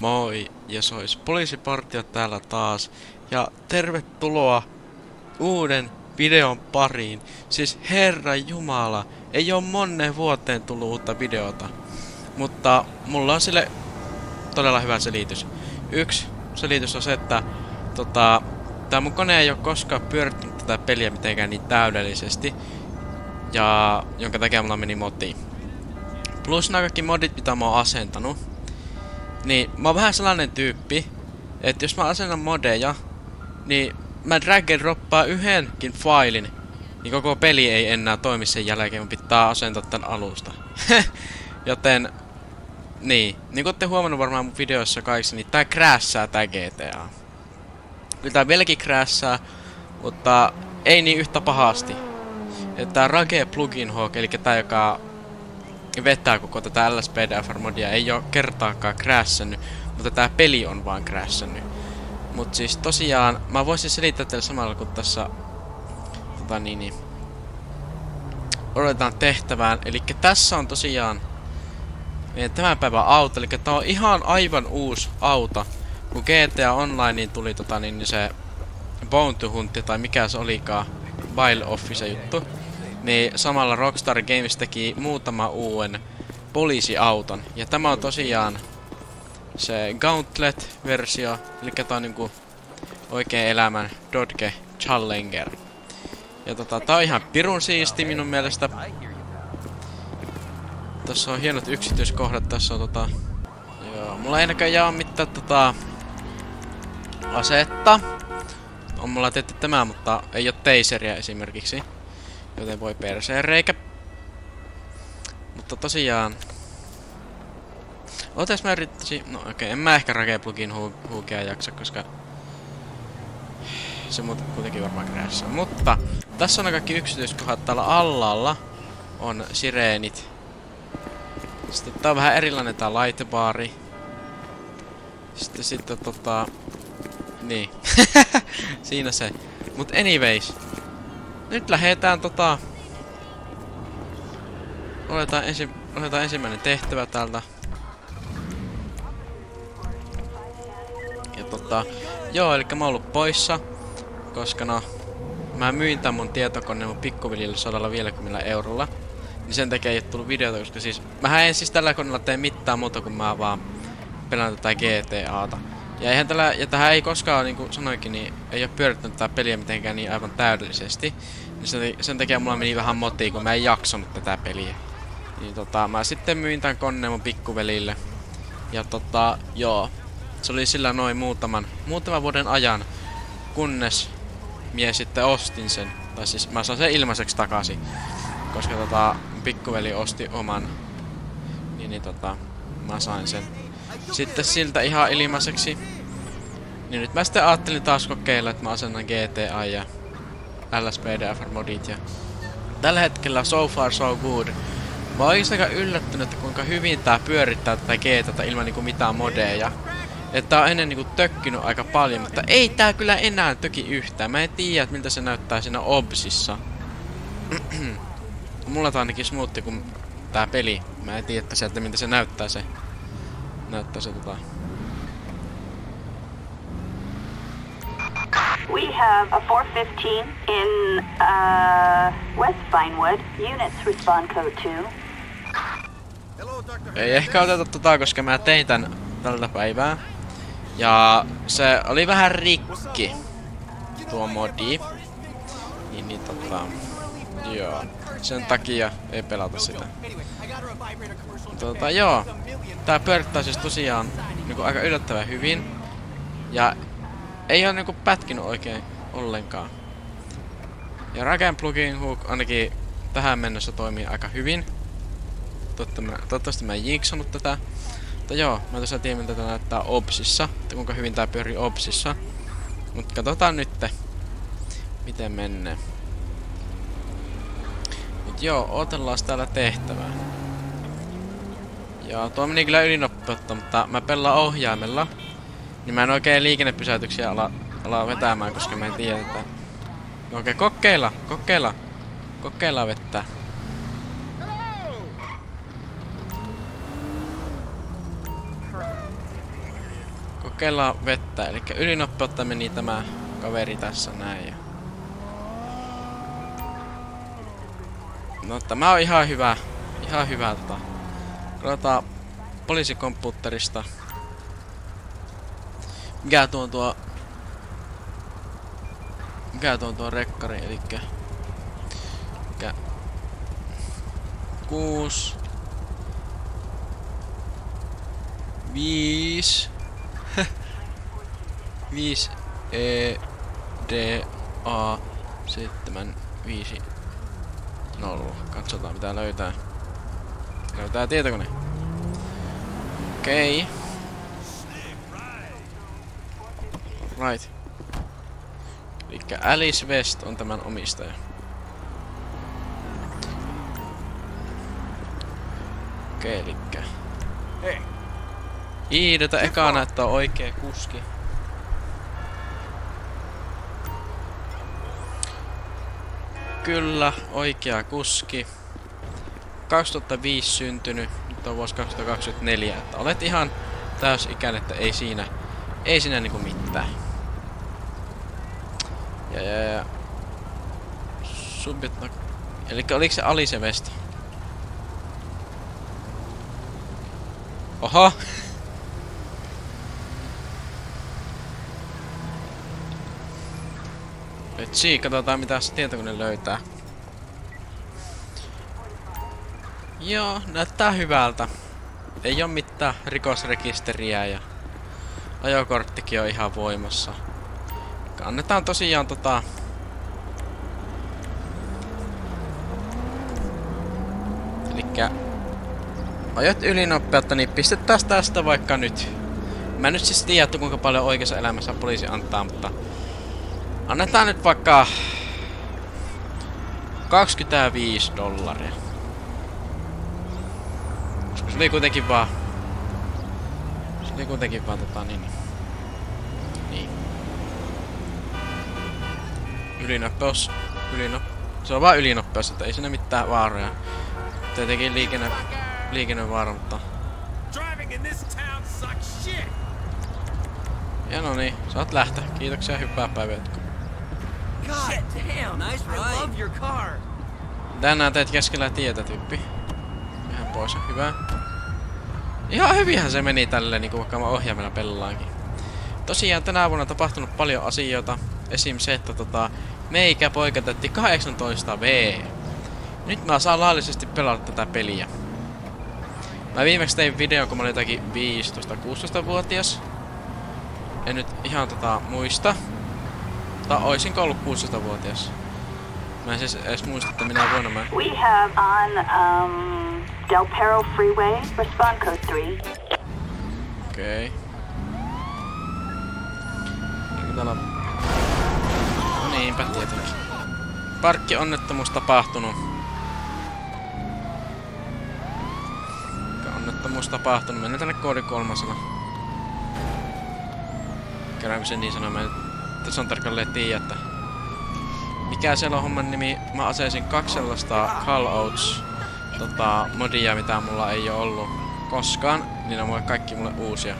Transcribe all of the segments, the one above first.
Moi, ja se olisi Poliisipartio täällä taas. Ja tervetuloa uuden videon pariin. Siis herra jumala, ei oo moneen vuoteen tullut uutta videota. Mutta mulla on sille todella hyvä selitys. Yksi selitys on se, että tää mun kone ei oo koskaan pyörittänyt tätä peliä mitenkään niin täydellisesti. Ja jonka takia mulla meni motiin. Plus nämä kaikki modit mitä mä oon asentanut. Niin, mä oon vähän sellainen tyyppi, että jos mä asennan modeja, niin mä drag and droppaa yhdenkin failin, niin koko peli ei enää toimi sen jälkeen, mun pitää asentaa tän alusta. Joten, niin kuin ootte huomannut varmaan mun videoissa kaikissa, niin tää crashaa tää GTA. Kyllä tää vieläkin crashaa, mutta ei niin yhtä pahasti. Että tää Rage Plugin Hawk, eli tää joka vetää koko tätä LSPDFR-modia, ei oo kertaakaan crashannut, mutta tää peli on vaan crashannut. Mut siis tosiaan, mä voisin selittää teille samalla kun tässä odotetaan tehtävään. Eli tässä on tosiaan meidän tämän päivän auto, eli tää on ihan aivan uusi auto. Kun GTA Onlineen tuli se Bounty Hunt tai mikä se olikaan, Wild Office juttu. Niin samalla Rockstar Games teki muutama uuden poliisiauton. Ja tämä on tosiaan se Gauntlet-versio, eli tää on niinku oikeen elämän Dodge Challenger. Ja tää on ihan pirun siisti minun mielestä. Tässä on hienot yksityiskohdat, tässä on joo, mulla ei näköjään oo mitään asetta. On mulla tehty tämä, mutta ei oo taseria esimerkiksi. Joten voi perseen reikä. Mutta tosiaan otas mä yrittäisin. No okei, en mä ehkä Rage Plugin Hawkia jaksa, koska se muuten kuitenkin varmaan crashaa. Mutta tässä on kaikki yksityiskohdat. Täällä allalla on sireenit. Sitten tää on vähän erilainen tää lightbaari. Sitten niin. Siinä se. Mut anyways. Nyt lähdetään otetaan ensimmäinen tehtävä täältä. Ja joo, elikkä mä oon ollut poissa, koska no, mä myin tän mun tietokoneen mun pikkuveljelle 150 €. Niin sen takia ei oo tullut videota, koska siis mähän en siis tällä koneella tee mitään muuta kuin mä vaan pelaan tätä GTAta. Ja eihän tähän ei koskaan, niinku sanoinkin, niin ei oo pyörittänyt tätä peliä mitenkään niin aivan täydellisesti. Niin sen takia mulla meni vähän motiin, kun mä en jaksanut tätä peliä. Niin mä sitten myin tän koneen mun pikkuvelille. Ja joo. Se oli sillä noin muutaman vuoden ajan, kunnes mie sitten ostin sen. Tai siis mä sain sen ilmaiseksi takaisin. Koska mun pikkuveli osti oman. Niin mä sain sen sitten siltä ihan ilmaiseksi. Niin nyt mä sitten ajattelin taas kokeilla, että mä asennan GTA ja LSPDFR-modit ja tällä hetkellä so far so good. Mä oon aika yllättynyt, että kuinka hyvin tää pyörittää tätä GTAta ilman niinku mitään modeja. Että tää on ennen niinku tökkinyt aika paljon, mutta ei tää kyllä enää töki yhtään. Mä en tiedä, että miltä se näyttää siinä Obsissa. Mulla tää on ainakin smoothi kuin tää peli. Mä en tiedä, että sieltä miltä se näyttää se. We have a 415 in West Vinewood. Units respond code 2. Ei ehkä oteta koska mä tein tän tältä päivää. Ja se oli vähän rikki. Tuo modi. Niin joo. Sen takia ei pelata sitä. Joo. Tää pyörittää siis tosiaan niinku aika yllättävän hyvin. Ja ei oo niinku pätkinyt oikein ollenkaan. Ja Rage Plugin Hawk ainakin tähän mennessä toimii aika hyvin. Toivottavasti mä en jinksannut tätä. Mutta joo, mä tosiaan tiedän miltä tää näyttää Obsissa. Että kuinka hyvin tää pyörii Obsissa. Mut katsotaan nytte. Miten menee. Mut joo, odotellaan täällä tehtävää. Ja tuo meni kyllä ylinopeutta, mutta mä pelaan ohjaimella. Niin mä en oikein liikennepysäytyksiä ala vetämään, koska mä en tiedä, että okei, kokeilla vettä. kokeillaan vettä. Eli ylinopeutta meni tämä kaveri tässä näin. No tämä on ihan hyvä. Ihan hyvä Katsotaan poliisikompuutterista. Mikä tuo rekkari, elikkä 6 5 5 E D A 7 5 0. Katsotaan mitä löytää. Löytää tietokone. Okei. Right. Elikkä Alice West on tämän omistaja. Okei, elikkä Iidota eka näyttää oikea kuski. Kyllä, oikea kuski. 2005 syntynyt, nyt on vuosi 2024, että olet ihan täysikäinen, että ei siinä niinku mitään. Ja. Subject, elikkä oliko se Alice West? Oho! Let's see, katsotaan mitä se tietokone löytää. Joo, näyttää hyvältä. Ei oo mitään rikosrekisteriä ja ajokorttikin on ihan voimassa. Annetaan tosiaan elikkä ajat ylinopeutta, niin pistetään tästä vaikka nyt. Mä en nyt siis tiedä, kuinka paljon oikeassa elämässä poliisi antaa, mutta annetaan nyt vaikka $25. Koska se oli kuitenkin vaan niin. Ylinopeus. Se on vaan ylinopeus, että ei siinä mitään vaaroja. Tietenkin liikennevaara, mutta ja no niin, saat lähteä. Kiitoksia, hyvää päivänjatkoa. Tänään teet keskellä tietä, tyyppi. Ihan pois, hyvä. Ihan hyvinhän se meni tälleen, niinku vaikka mä ohjaimella pelaankin. Tosiaan tänä vuonna on tapahtunut paljon asioita. Esim. Se, että meikä poikatettiin 18V. Nyt mä saan laillisesti pelata tätä peliä. Mä viimeksi tein videon, kun mä olin jotakin 15-16-vuotias. En nyt ihan muista. Tai oisinko ollut 16-vuotias. Mä en siis edes muista, että minä vuonna mä... We have on Del Perro Freeway, respond code 3. Okei. Täällä on... No niinpä tietenkin. Parkkionnettomuus tapahtunut. Onnettomuus tapahtunut. Mennään tänne koodi 3. Keräänkö sen niin sanoa? Mä en tässä on tarkalleen tiedä, että... Mikä siellä on homman nimi? Mä asesin 2 sellaista callouts modia, mitä mulla ei oo ollut koskaan. Niin on kaikki mulle uusia.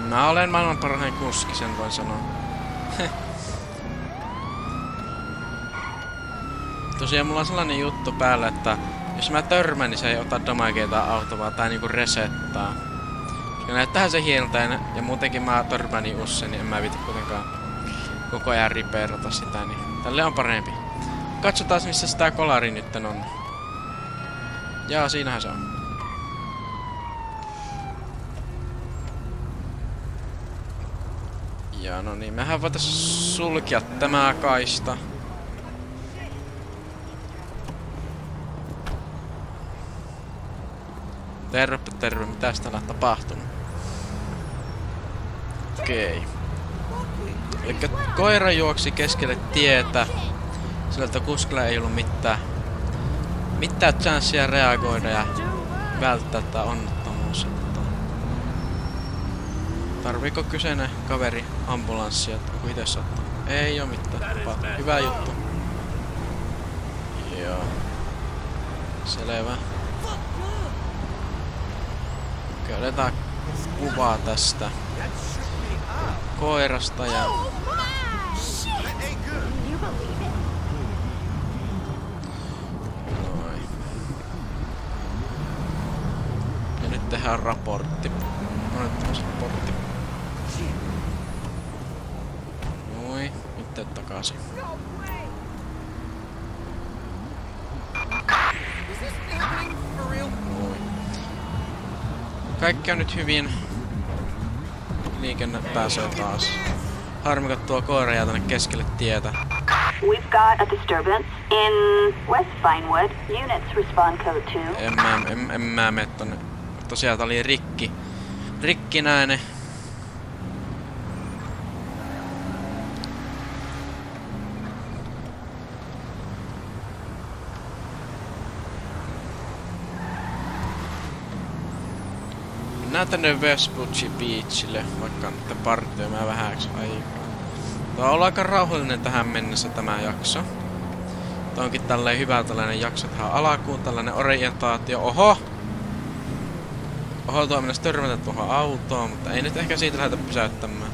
Mä olen maailman parhain kuski, sen voin sanoa. Tosiaan mulla on sellainen juttu päällä, että jos mä törmään, niin se ei ota damageita auto, vaan tää niinku resettaa. Ja näyttäähän se hienolta ja muutenkin mä törmään niin usein, niin en mä viiti kuitenkaan koko ajan ripeerata sitä, niin tälle on parempi. Katsotaan missä sitä kolari nytten on. Jaa, siinähän se on. Ja no niin, mehän voitais sulkea tämä kaista. Terve, mitäs täällä on tapahtunut? Okei. Elikkä koira juoksi keskelle tietä. Sillä että kuskilla ei ollut mitään chanssia reagoida ja välttää tää onnettomuus. Tarviiko kyseinen kaveri ambulanssia, onko itse sattuu? Ei oo mitään. Hyvä juttu. Joo. Selvä. Okei, otetaan kuvaa tästä koirasta ja... Noin. Ja nyt tehdään raportti. Raportti. Noin, nyt takaisin. Kaikki on nyt hyvin. Liikenne pääsee taas. Harmi, että tuo koira jää tänne keskelle tietä. We've got a disturbance in West Vinewood. Units respond code 2. En mä mene tonne. Tosiaan tää oli rikkinäinen. Mennään tänne Westbury Beachille, vaikka nyt partioimaan vähäksi aikaa. Tää on ollut aika rauhallinen tähän mennessä tämä jakso. Tää onkin tälleen hyvä tällainen jakso tähän alkuun, tällainen orientaatio. Oho! Oho, tuo mennessä törmätä tuohon autoon, mutta ei nyt ehkä siitä lähdetä pysäyttämään.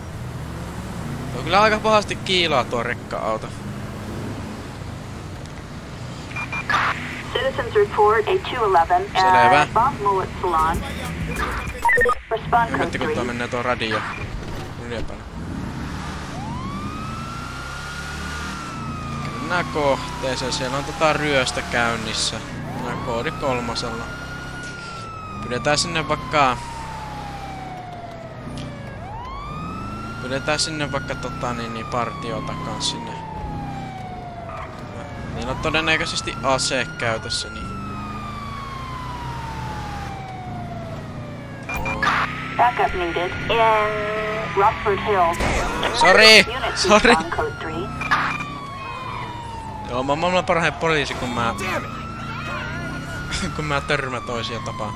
Tuo on kyllä aika pahasti kiilaa tuo rekka-auto. Citizens report a 211 at Bob Mullet Salon. Respond code Ymmärti, kun 3. tuo menee tuo radio päälle. Mennään kohteeseen. Siellä on ryöstä käynnissä. Mennään koodi 3. Pidetään sinne vaikka... partiota kans sinne. Niillä on todennäköisesti ase käytössä, niin... Backup needed in Rockford Hills. Sorry! Units Sorry! respond code 3. Joo, mä oon maailman parhain poliisi, kun mä... kun mä törmä toisia tapaan.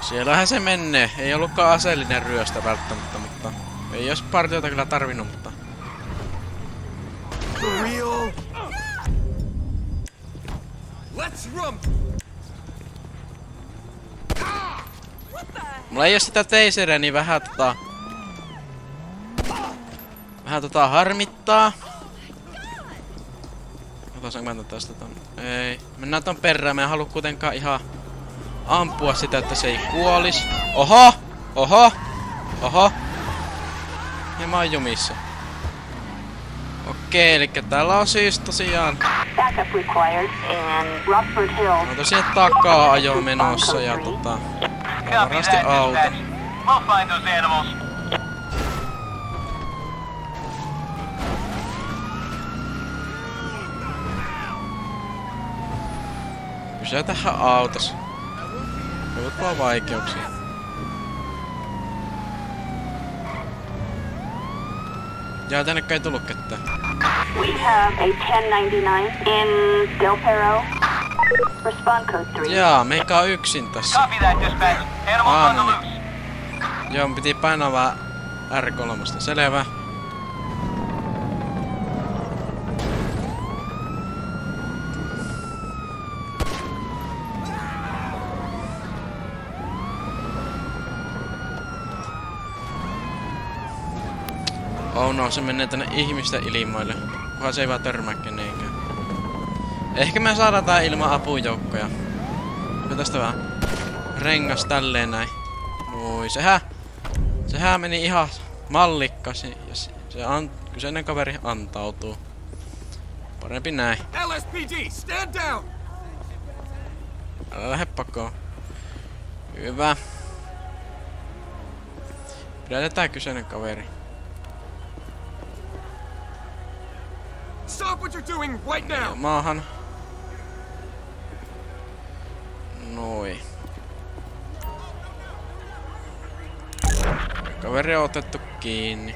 Siellähän se menee. Ei ollutkaan aseellinen ryöstä välttämättä, mutta... Ei ois partiota kyllä tarvinnut, mutta... Mulla ei oo sitä taseria, niin vähän harmittaa. Otaanko mä tästä tonne? Ei. Mennään ton perään. Mä en halua kuitenkaan ihan ampua sitä, että se ei kuolis. Oho! Oho! Oho! Ja mä oon jumissa. Okei, elikkä täällä on siis tosiaan... Backup required in Rockford Hills. No tosiaan takaa ajo menossa ja varmasti auto. We'll find those animals. Pysäytähän autos. Joudut vaan vaikeuksia. Jaa, tänne ei tullu ketään. We have a 1099 in Del Perro. Respond code 3. Jaa, meikä on yksin tässä. Copy that, dispatch. Animals on the loose. Joo, piti painaa vaan R3. Selvä. Oh no, se menee tänne ihmisten ilmoille. Kunhan se ei vaan törmää kenenkään. Ehkä me saadaan tää ilman apujoukkoja. Onko tästä vähän rengas tälleen näin? Noi, sehän meni ihan mallikkaasti. Ja kyseinen kaveri antautuu. Parempi näin. LSPD, stand down! Älä lähde pakoon. Hyvä. Pidetään kyseinen kaveri. Stop what you're doing right Ja now! maahan. Noi. Kaveri on otettu kiinni.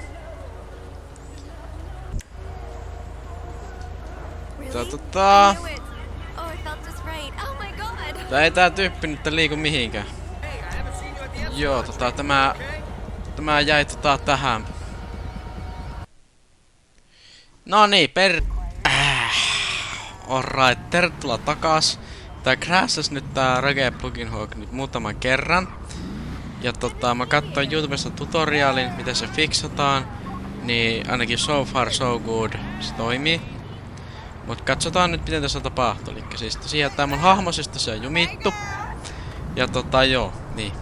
Tää ei tää tyyppi nyt liiku mihinkään. Joo, tämä jäi tähän. No niin, alright, tervetuloa takas. Tää crashas nyt tää Rage Plugin Hawk nyt muutaman kerran. Ja mä katsoin YouTubesta tutoriaalin, miten se fiksataan. Niin ainakin so far so good se toimii. Mut katsotaan nyt miten tässä tapahtuu. Elikkä siis tosiaan tää mun hahmosesta se on jumittu. Ja joo, niin.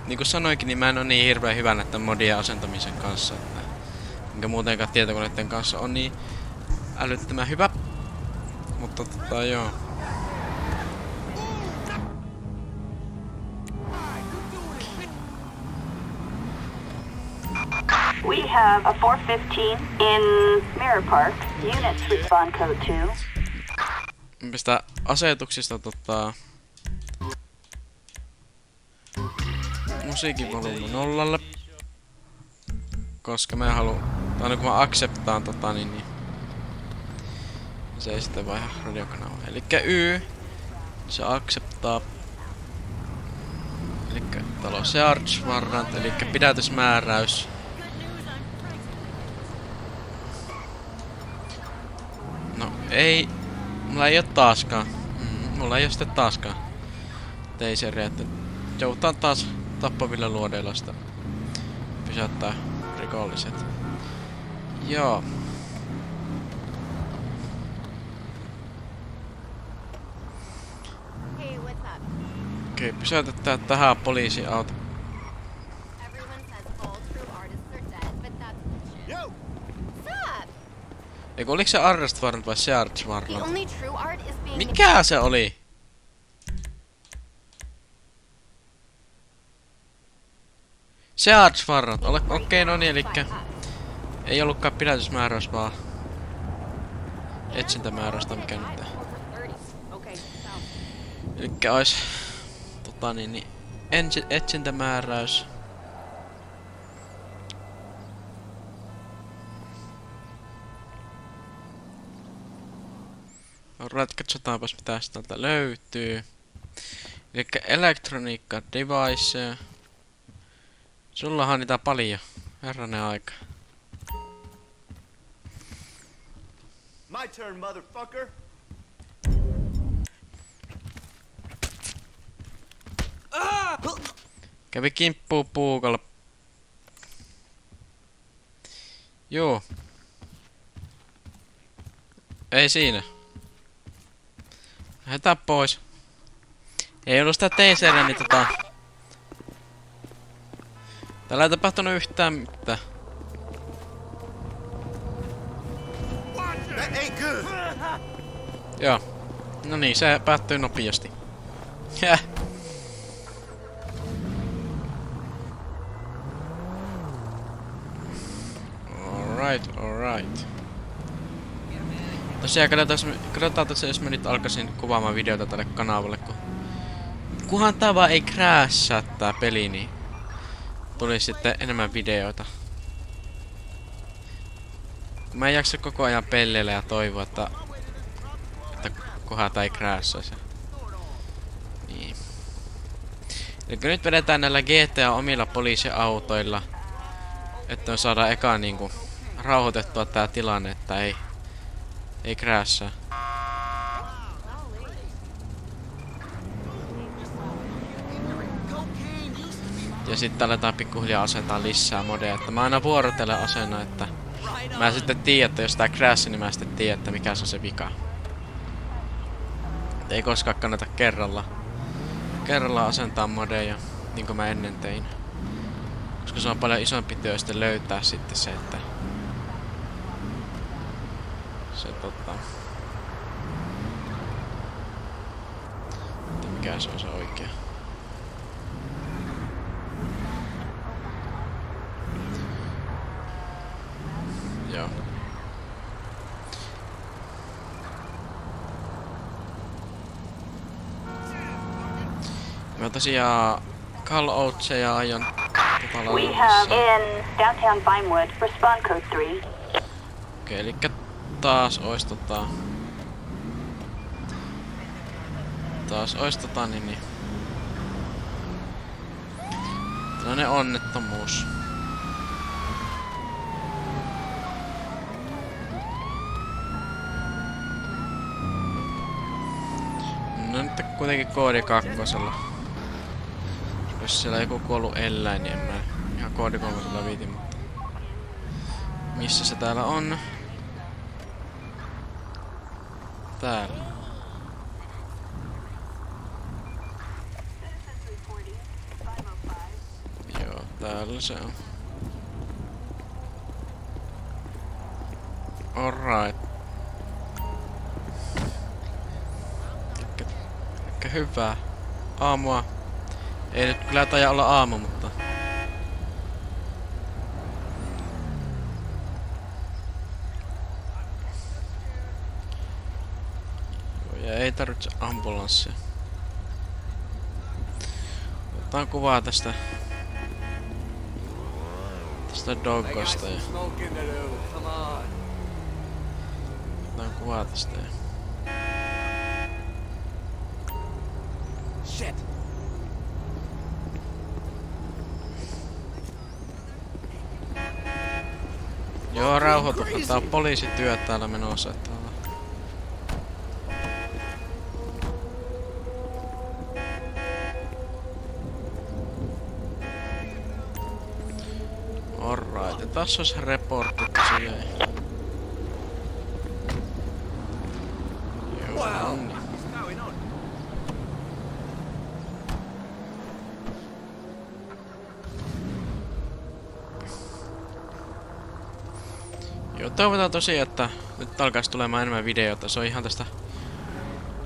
Niin kuin sanoinkin, niin mä en oo niin hirveän hyvä näiden modien asentamisen kanssa. Enkä muutenkaan tietokoneiden kanssa on niin älyttömän hyvä. Mutta joo. We have a 415 in Mirror Park. Units respond code 2. Pistää asetuksista musiikin volyymi nollalle. Koska mä en halua, tai aina kun mä acceptaan niin se ei sitten vaiha radiokanavaa. Elikkä Y, se acceptaa. Elikkä täällä on charge warrant, elikkä pidätysmääräys. No ei, mulla ei oo taaskaan. Mulla ei oo sitten taaskaan teiseriä, että joudutaan taas tappavilla luodeilla sitä pysäyttää rikolliset. Joo. Okei, pysäytetään tähän poliisiauto. Eikö oliko se arrest warrant vai charge warrant? Mikä se oli? Charge warrant. Okei, no niin, elikkä ei ollutkaan pidätysmääräys, vaan etsintämääräystä mikä nyt. Elikkä ois etsintämääräys. Alright, katsotaanpas mitä täältä löytyy. Elikkä elektroniikka device. Sullahan niitä paljon. Herranen aika. My turn, motherfucker. Kävi kimppuu puukalla. Joo. Ei siinä. Lähetään pois. Ei ollut sitä teisellä, niin täällä ei tapahtunut yhtään mitään. Joo. No niin, se päättyy nopeasti. Häh. Alright. Tosiaan katsotaan tässä, jos mä nyt alkaisin kuvaamaan videota tälle kanavalle, kunhan tää vaan ei crashaa tää peli, niin tulisi sitten enemmän videoita. Mä en jaksa koko ajan pelleillä ja toivoa, että kunhan tää ei crashaisi. Niin. Eli nyt vedetään näillä GTA omilla poliisiautoilla, että me saadaan eka niinku rauhoitettua tää tilanne, että ei crashaa. Ja sitten aletaan pikkuhiljaa asentaa lisää modeja, että mä aina vuorotellen asennan, että mä sitten tiedän, että jos tää crash, niin mä sitten tiedän, että mikä se on se vika. Et ei koskaan kannata kerralla asentaa modeja, niin kuin mä ennen tein. Koska se on paljon isompi työ sitten löytää sitten se, että mikä se on se oikea. Joo. Mä tosiaan Call Outseja aion We have in downtown Vinewood, respond code 3. Okei, elikkä taas ois niin tällainen onnettomuus. kuitenkin koodi 2. Jos siellä joku kuollut eläin, niin en mä ihan koodi 3 viitin, mutta... Missä se täällä on? Täällä. Joo, täällä se on. Alright. Ehkä hyvää. Aamua. Ei nyt kyllä taida olla aamu, mutta... Ja ei tarvitse ambulanssia. Otetaan kuvaa tästä doggosta ja... Otetaan kuvaa tästä ja... Shit. Joo, rauhoitu. Tää on poliisityö täällä menossa, että alright, ja tässä olisi reportti tosiaan. Joo, on. Joo, toivotaan tosiaan, että nyt alkaisi tulemaan enemmän videota. Se on ihan tästä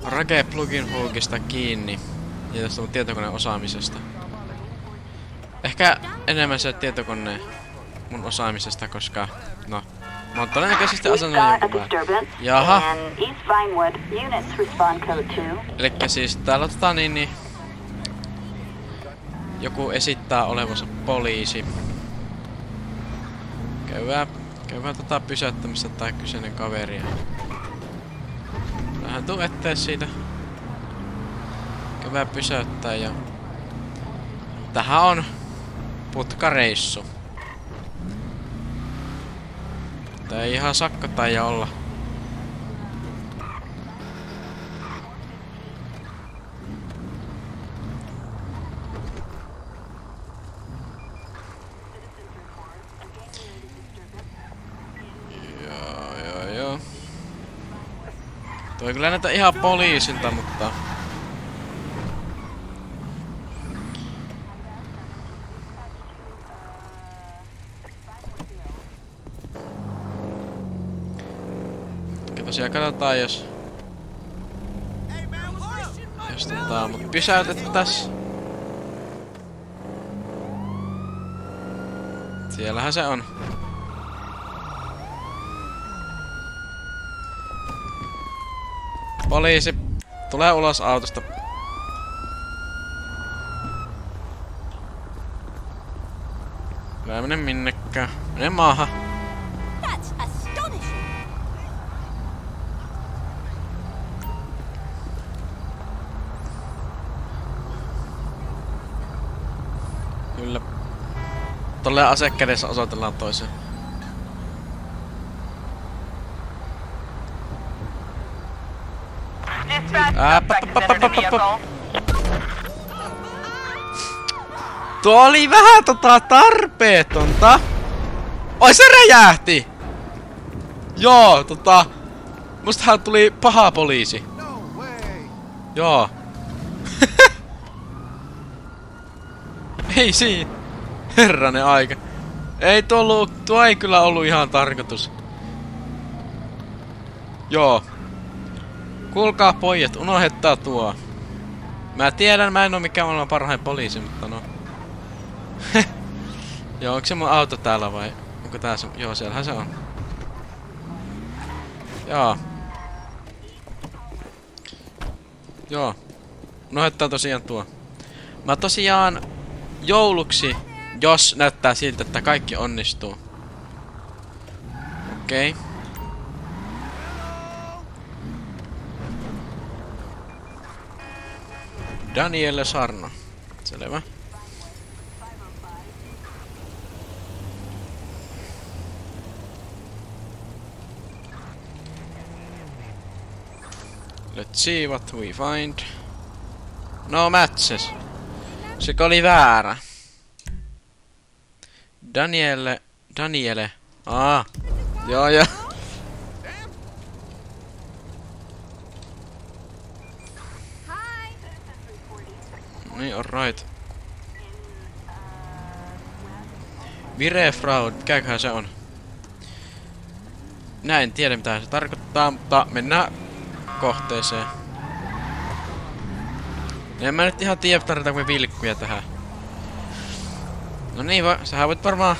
Rage Plugin Hookista kiinni. Ja tästä mun tietokoneen osaamisesta. Ehkä enemmän se tietokoneen mun osaamisesta, koska... No, mä oon todennäköisesti asennut jonkun vähän. Jaha. Elikkä siis täällä joku esittää olevansa poliisi. Käydään pysäyttämistä tää kyseinen kaveri. Vähän tuu ettei siitä. Käydään pysäyttää ja... Tähän on putkareissu. Tää ei ihan sakko taida olla. Joo. Toi kyllä näyttää ihan poliisilta, mutta... Tosiaan katsotaan jos mut pysäytettäis. Siellähän se on. Poliisi tulee ulos autosta. Älä mene minnekään. Mene maahan. Kyllä. Tolleen ase kädessä osoitellaan toiseen. Tuo oli vähän tarpeetonta. Oi, se räjähti! Joo, mustahan tuli paha poliisi. Joo. Ei siinä. Herranen aika. Ei tuo ei kyllä ollut ihan tarkoitus. Joo. Kuulkaa pojat, unohdettaa tuo. Mä tiedän, mä en oo mikään maailman parhain poliisi, mutta no. Joo, onko se mun auto täällä vai? Onko tää se? Joo, siellähän se on. Joo. Unohdettaa tosiaan tuo. Mä tosiaan jouluksi, jos näyttää siltä, että kaikki onnistuu. Okei. Daniele Sarno. Selvä. Let's see what we find. No matches. Se oli väärä. Daniele. Joo. Niin, alright. Vire fraud, mikäköhän se on? Minä en tiedä mitä se tarkoittaa, mutta mennään kohteeseen. En mä nyt ihan tiedä, tarvitaanko me vilkkuja tähän. No niin, sähän voit varmaan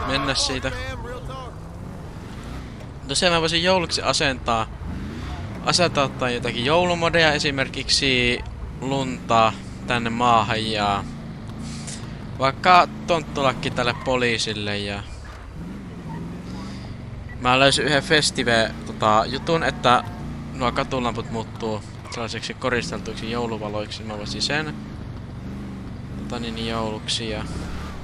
mennä siitä. Tosiaan mä voisin jouluksi asettaa jotakin joulumodeja, esimerkiksi luntaa tänne maahan ja vaikka tonttulakki tälle poliisille ja mä löysin yhden jutun, että nuo katulamput muuttuu sellaiseksi koristeltuiksi jouluvaloiksi. Mä voisin sen jouluksi ja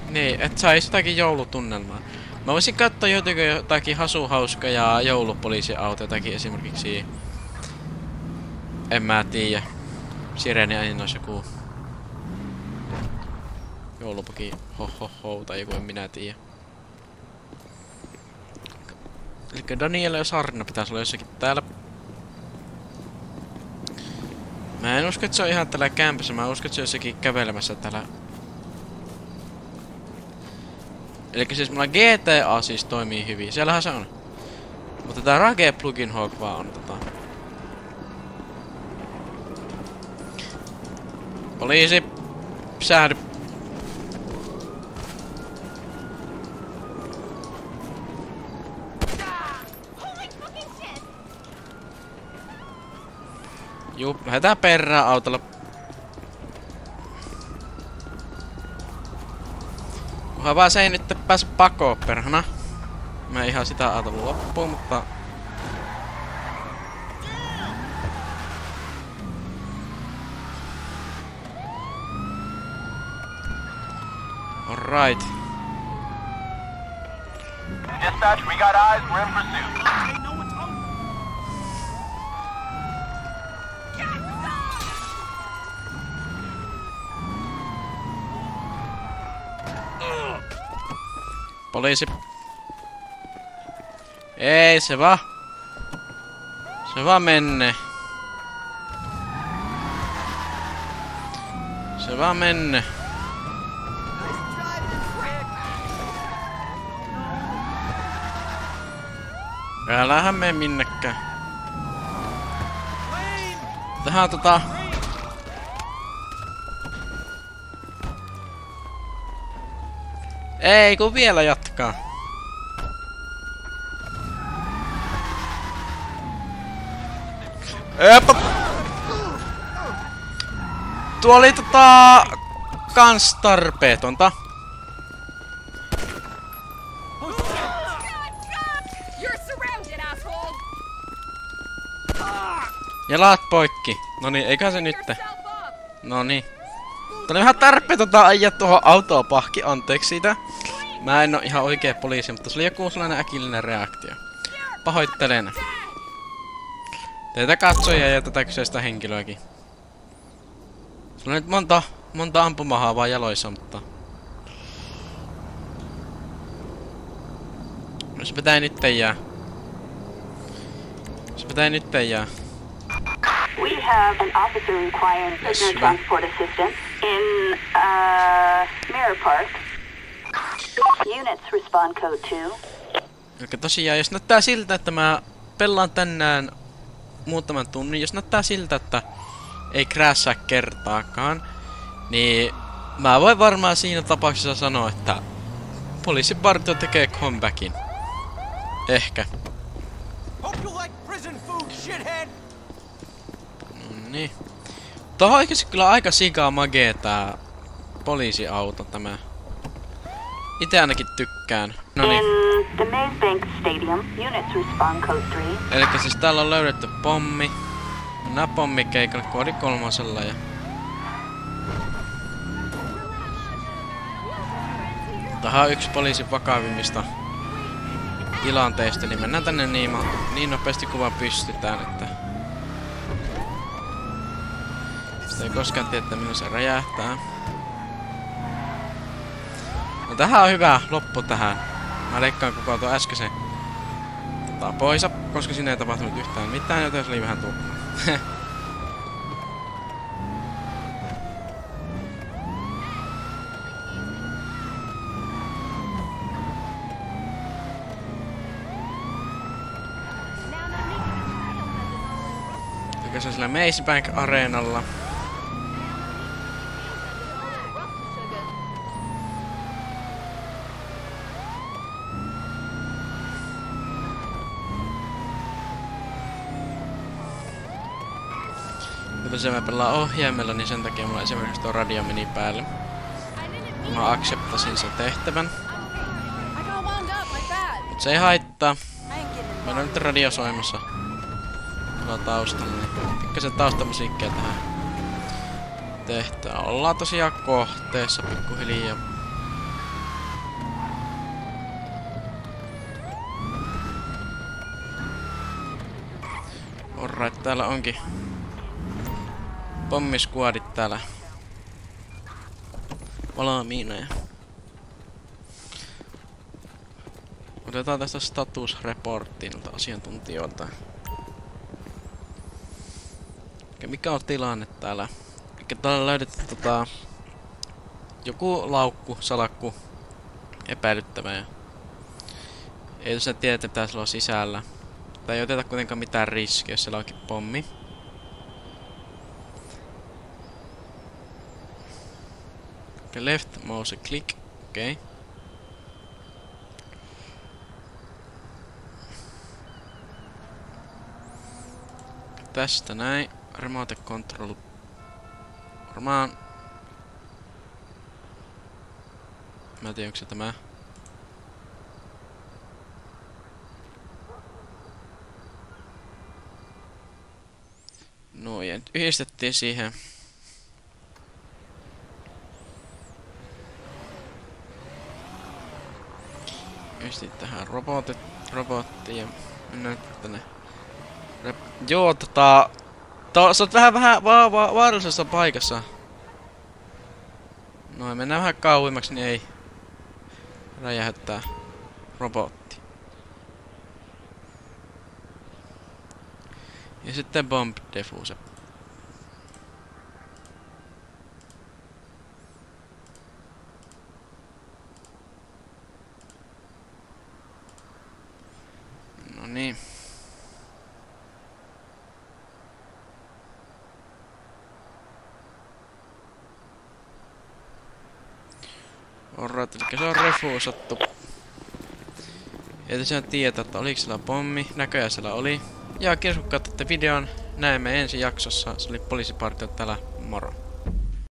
niin, et sais jotakin joulutunnelmaa. Mä voisin katsoa jotakin hasuhauska ja joulupoliisiauto, jotakin esimerkiksi en mä tiedä. Sireeni ainoa joku joulupuki tai joku, en minä tiedä. Elikkä Daniela ja Sarna pitäisi olla jossakin täällä. Mä en usko, että se on ihan täällä kämpässä, mä uskon, että se on jossakin kävelemässä täällä. Elikkä siis mulla GTA siis toimii hyvin, siellähän se on. Mutta tää Rage Plugin Hawk vaan on Poliisi! Pysähdy! Juu, lähdetään perään autolla. Kunhan vaan se ei nyt pääse pakoon perhana. Mä en ihan sitä ajatellut loppuun, mutta alright. Dispatch, we got eyes. We're in pursuit. Poliisi. Ei se vaan. Se vaan menne. Se vaan menne. Älähän mene minnekään. Tähän ei kun vielä jatkaa. Epa! Tuo oli kans tarpeetonta. Jalat poikki. Noniin, eikä se nytte. Noniin. Tää oli vähän tarpeetonta ajaa tuohon autoon pahki, anteeksi siitä. Mä en oo ihan oikea poliisi, mutta se oli joku sellainen äkillinen reaktio. Pahoittelen. Teitä katsojia ja tätä kyseistä henkilöäkin. Sulla on nyt monta ampumahaavaa jaloissa, mutta jos pitää nytten jää. We have an officer requiring prisoner transport assistance in Mirror Park. Units respond code 2. Elikkä tosiaan, jos näyttää siltä, että mä pelaan tänään muutaman tunnin, jos näyttää siltä, että ei crashaa kertaakaan, niin mä voin varmaan siinä tapauksessa sanoa, että poliisipartio tekee comebackin. Ehkä. Niin. Tuo on oikeesti kyllä aika sikaa magee tää poliisiauto tämä. Ite ainakin tykkään. Noniin. In the Maze Bank Stadium, units respond code 3. Elikkä siis täällä on löydetty pommi. Nää pommikeikalle koodi 3 ja tähän on yksi poliisin vakavimmista tilanteista, niin mennään tänne niin nopeasti kuin vaan pystytään, että Sitä ei koskaan tiedä, milloin se räjähtää. No tähän on hyvä loppu tähän. Mä leikkaan koko tuon äskeisen pois, koska siinä ei tapahtunut yhtään mitään, joten se oli vähän tuhmaa. Se on sillä Maze Bank -areenalla. Mutta se mä pelaan ohjaimella, niin sen takia mulla esimerkiksi tuo radio meni päälle. Mä acceptasin sen tehtävän. Mut se ei haittaa. Meillä on nyt radio soimassa tuolla taustalla, niin pikkasen taustamusiikkia tähän tehtään. Ollaan tosiaan kohteessa pikkuhiljaa. Alright, täällä onkin pommiskuadit täällä valmiina. Otetaan tästä statusreporttilta asiantuntijoilta. Mikä on tilanne täällä? Eli täällä on löydetty joku laukku, salakku, epäilyttävää. Ei tosiaan tiedä, mitä siellä on sisällä. Tai ei oteta kuitenkaan mitään riskiä, jos siellä onkin pommi. Left mouse click, okei. Okay. Tästä näin. Remote control. Varmaan. Mä en tiedä, onko se tämä. No ja yhdistettiin siihen. Yhdistin tähän robottiin ja mennään tänne. Joo, sä oot vähän vaarallisessa paikassa. Noin, mennään vähän kauemmaksi, niin ei räjähtää robotti. Ja sitten bomb defuse. No niin. Alright, eli se on refuusattu. Ei tosiaan tietää, että oliko siellä pommi. Näköjään siellä oli. Ja kiitos kun katsotte videon. Näemme ensi jaksossa. Se oli Poliisipartio täällä. Moro.